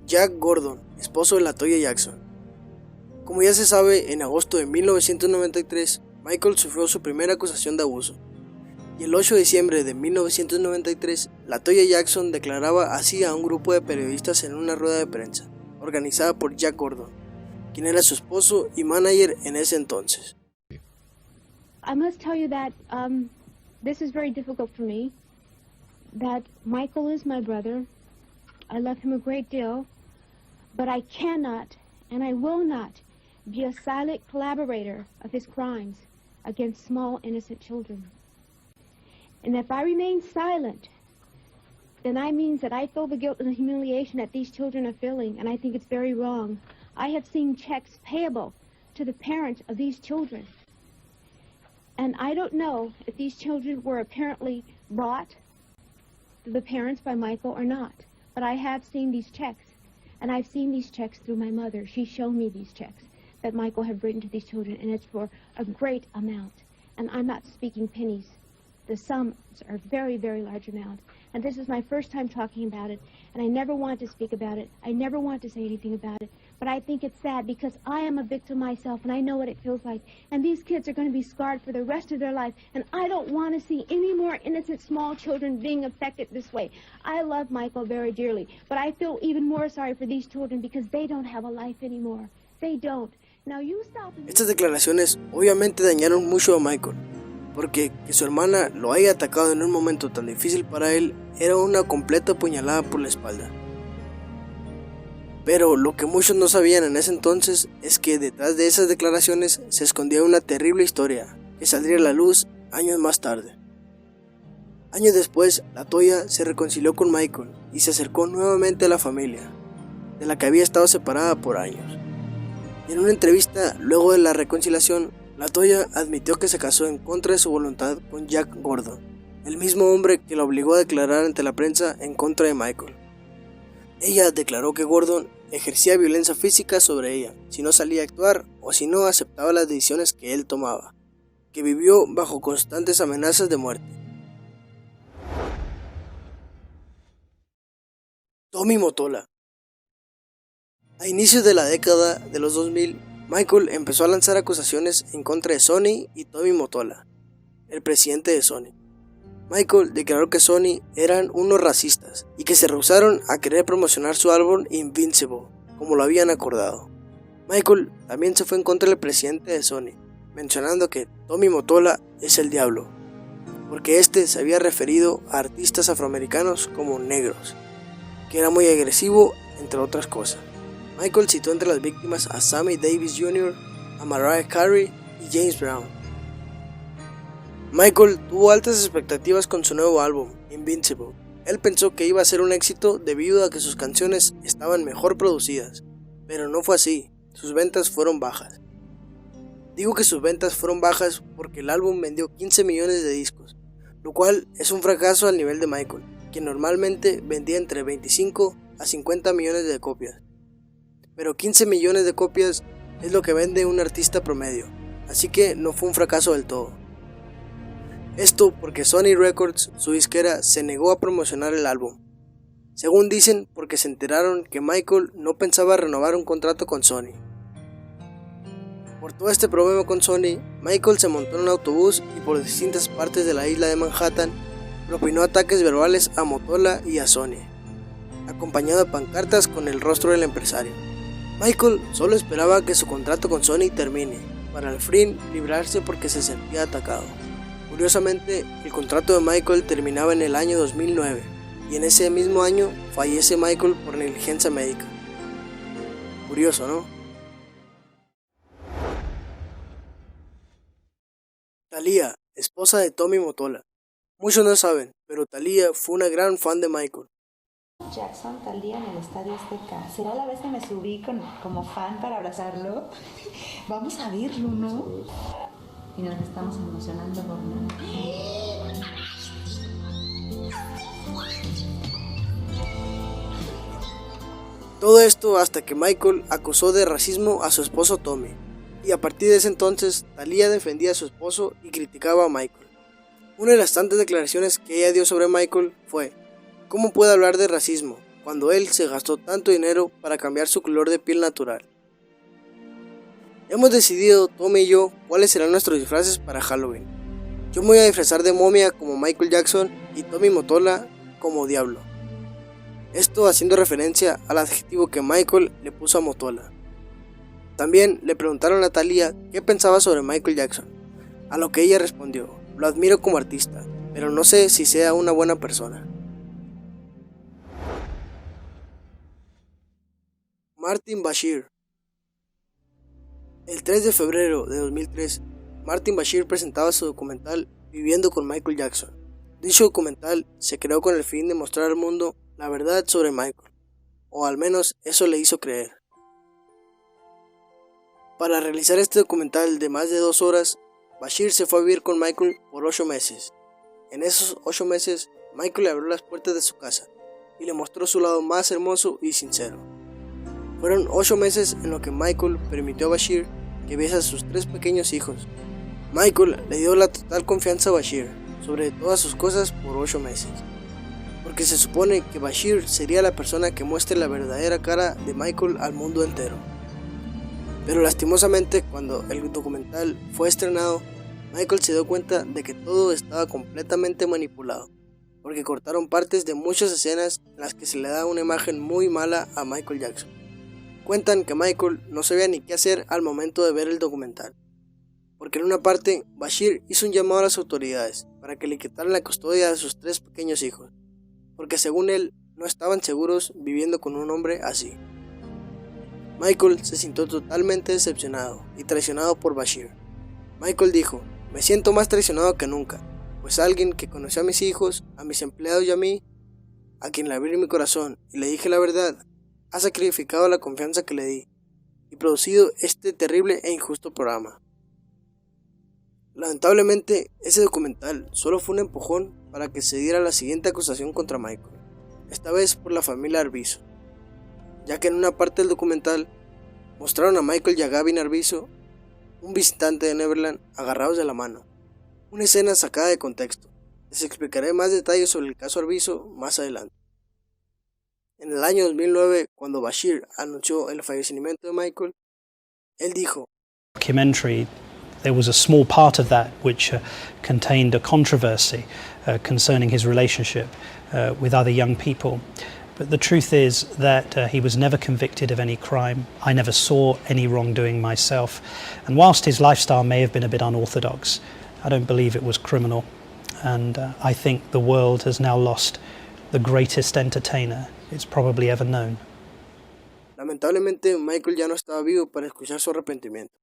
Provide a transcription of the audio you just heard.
Jack Gordon, esposo de LaToya Jackson. Como ya se sabe, en agosto de 1993, Michael sufrió su primera acusación de abuso. Y el 8 de diciembre de 1993, LaToya Jackson declaraba así a un grupo de periodistas en una rueda de prensa, organizada por Jack Gordon, quien era su esposo y manager en ese entonces. I must tell you that this is very difficult for me, that Michael is my brother. I love him a great deal, but I cannot and I will not be a silent collaborator of his crimes against small innocent children. And if I remain silent, then that means that I feel the guilt and the humiliation that these children are feeling, and I think it's very wrong. I have seen checks payable to the parents of these children. And I don't know if these children were apparently brought to the parents by Michael or not. But I have seen these checks, and I've seen these checks through my mother. She showed me these checks that Michael had written to these children, and it's for a great amount. And I'm not speaking pennies. The sums are very, very large amount. And this is my first time talking about it, and I never want to speak about it. I never want to say anything about it. But I think it's sad because I am a victim myself, and I know what it feels like. And these kids are going to be scarred for the rest of their life, and I don't want to see any more innocent small children being affected this way. I love Michael very dearly, but I feel even more sorry for these children because they don't have a life anymore. They don't. Now you stop. Estas declaraciones obviamente dañaron mucho a Michael, porque que su hermana lo haya atacado en un momento tan difícil para él era una completa puñalada por la espalda. Pero lo que muchos no sabían en ese entonces es que detrás de esas declaraciones se escondía una terrible historia que saldría a la luz años más tarde. Años después, LaToya se reconcilió con Michael y se acercó nuevamente a la familia, de la que había estado separada por años. Y en una entrevista luego de la reconciliación, LaToya admitió que se casó en contra de su voluntad con Jack Gordon, el mismo hombre que la obligó a declarar ante la prensa en contra de Michael. Ella declaró que Gordon ejercía violencia física sobre ella si no salía a actuar o si no aceptaba las decisiones que él tomaba, que vivió bajo constantes amenazas de muerte. Tommy Mottola. A inicios de la década de los 2000, Michael empezó a lanzar acusaciones en contra de Sony y Tommy Mottola, el presidente de Sony. Michael declaró que Sony eran unos racistas y que se rehusaron a querer promocionar su álbum Invincible, como lo habían acordado. Michael también se fue en contra del presidente de Sony, mencionando que Tommy Mottola es el diablo, porque este se había referido a artistas afroamericanos como negros, que era muy agresivo, entre otras cosas. Michael citó entre las víctimas a Sammy Davis Jr., a Mariah Carey y James Brown. Michael tuvo altas expectativas con su nuevo álbum, Invincible. Él pensó que iba a ser un éxito debido a que sus canciones estaban mejor producidas, pero no fue así, sus ventas fueron bajas. Digo que sus ventas fueron bajas porque el álbum vendió 15 millones de discos, lo cual es un fracaso al nivel de Michael, que normalmente vendía entre 25 a 50 millones de copias. Pero 15 millones de copias es lo que vende un artista promedio, así que no fue un fracaso del todo. Esto porque Sony Records, su disquera, se negó a promocionar el álbum. Según dicen, porque se enteraron que Michael no pensaba renovar un contrato con Sony. Por todo este problema con Sony, Michael se montó en un autobús y por distintas partes de la isla de Manhattan propinó ataques verbales a Mottola y a Sony, acompañado de pancartas con el rostro del empresario. Michael solo esperaba que su contrato con Sony termine, para al fin librarse porque se sentía atacado. Curiosamente, el contrato de Michael terminaba en el año 2009 y en ese mismo año fallece Michael por negligencia médica. Curioso, ¿no? Thalía, esposa de Tommy Mottola. Muchos no saben, pero Thalía fue una gran fan de Michael. Jackson, Thalía en el Estadio Azteca. ¿Será la vez que me subí como fan para abrazarlo? Vamos a verlo, ¿no? Y nos estamos emocionando por nada. Todo esto hasta que Michael acusó de racismo a su esposo Tommy, y a partir de ese entonces Thalía defendía a su esposo y criticaba a Michael. Una de las tantas declaraciones que ella dio sobre Michael fue: ¿cómo puede hablar de racismo cuando él se gastó tanto dinero para cambiar su color de piel natural? Hemos decidido, Tommy y yo, cuáles serán nuestros disfraces para Halloween. Yo me voy a disfrazar de momia como Michael Jackson y Tommy Mottola como Diablo. Esto haciendo referencia al adjetivo que Michael le puso a Mottola. También le preguntaron a Thalía qué pensaba sobre Michael Jackson, a lo que ella respondió: lo admiro como artista, pero no sé si sea una buena persona. Martin Bashir. El 3 de febrero de 2003, Martin Bashir presentaba su documental Viviendo con Michael Jackson. Dicho documental se creó con el fin de mostrar al mundo la verdad sobre Michael, o al menos eso le hizo creer. Para realizar este documental de más de 2 horas, Bashir se fue a vivir con Michael por 8 meses. En esos 8 meses, Michael le abrió las puertas de su casa y le mostró su lado más hermoso y sincero. Fueron 8 meses en los que Michael permitió a Bashir que viese a sus 3 pequeños hijos. Michael le dio la total confianza a Bashir sobre todas sus cosas por 8 meses, porque se supone que Bashir sería la persona que muestre la verdadera cara de Michael al mundo entero. Pero lastimosamente, cuando el documental fue estrenado, Michael se dio cuenta de que todo estaba completamente manipulado, porque cortaron partes de muchas escenas en las que se le da una imagen muy mala a Michael Jackson. Cuentan que Michael no sabía ni qué hacer al momento de ver el documental, porque en una parte Bashir hizo un llamado a las autoridades para que le quitaran la custodia de sus 3 pequeños hijos, porque según él no estaban seguros viviendo con un hombre así. Michael se sintió totalmente decepcionado y traicionado por Bashir. Michael dijo: me siento más traicionado que nunca, pues alguien que conoció a mis hijos, a mis empleados y a mí, a quien le abrí mi corazón y le dije la verdad, ha sacrificado la confianza que le di y producido este terrible e injusto programa. Lamentablemente, ese documental solo fue un empujón para que se diera la siguiente acusación contra Michael, esta vez por la familia Arvizo, ya que en una parte del documental mostraron a Michael y a Gavin Arvizo, un visitante de Neverland, agarrados de la mano, una escena sacada de contexto. Les explicaré más detalles sobre el caso Arvizo más adelante. En el año 2009, cuando Bashir anunció el fallecimiento de Michael, él dijo: documentary, there was a small part of that which contained a controversy concerning his relationship with other young people. But the truth is that he was never convicted of any crime. I never saw any wrongdoing myself. And whilst his lifestyle may have been a bit unorthodox, I don't believe it was criminal. And I think the world has now lost the greatest entertainer it's probably ever known. Lamentablemente, Michael ya no estaba vivo para escuchar su arrepentimiento.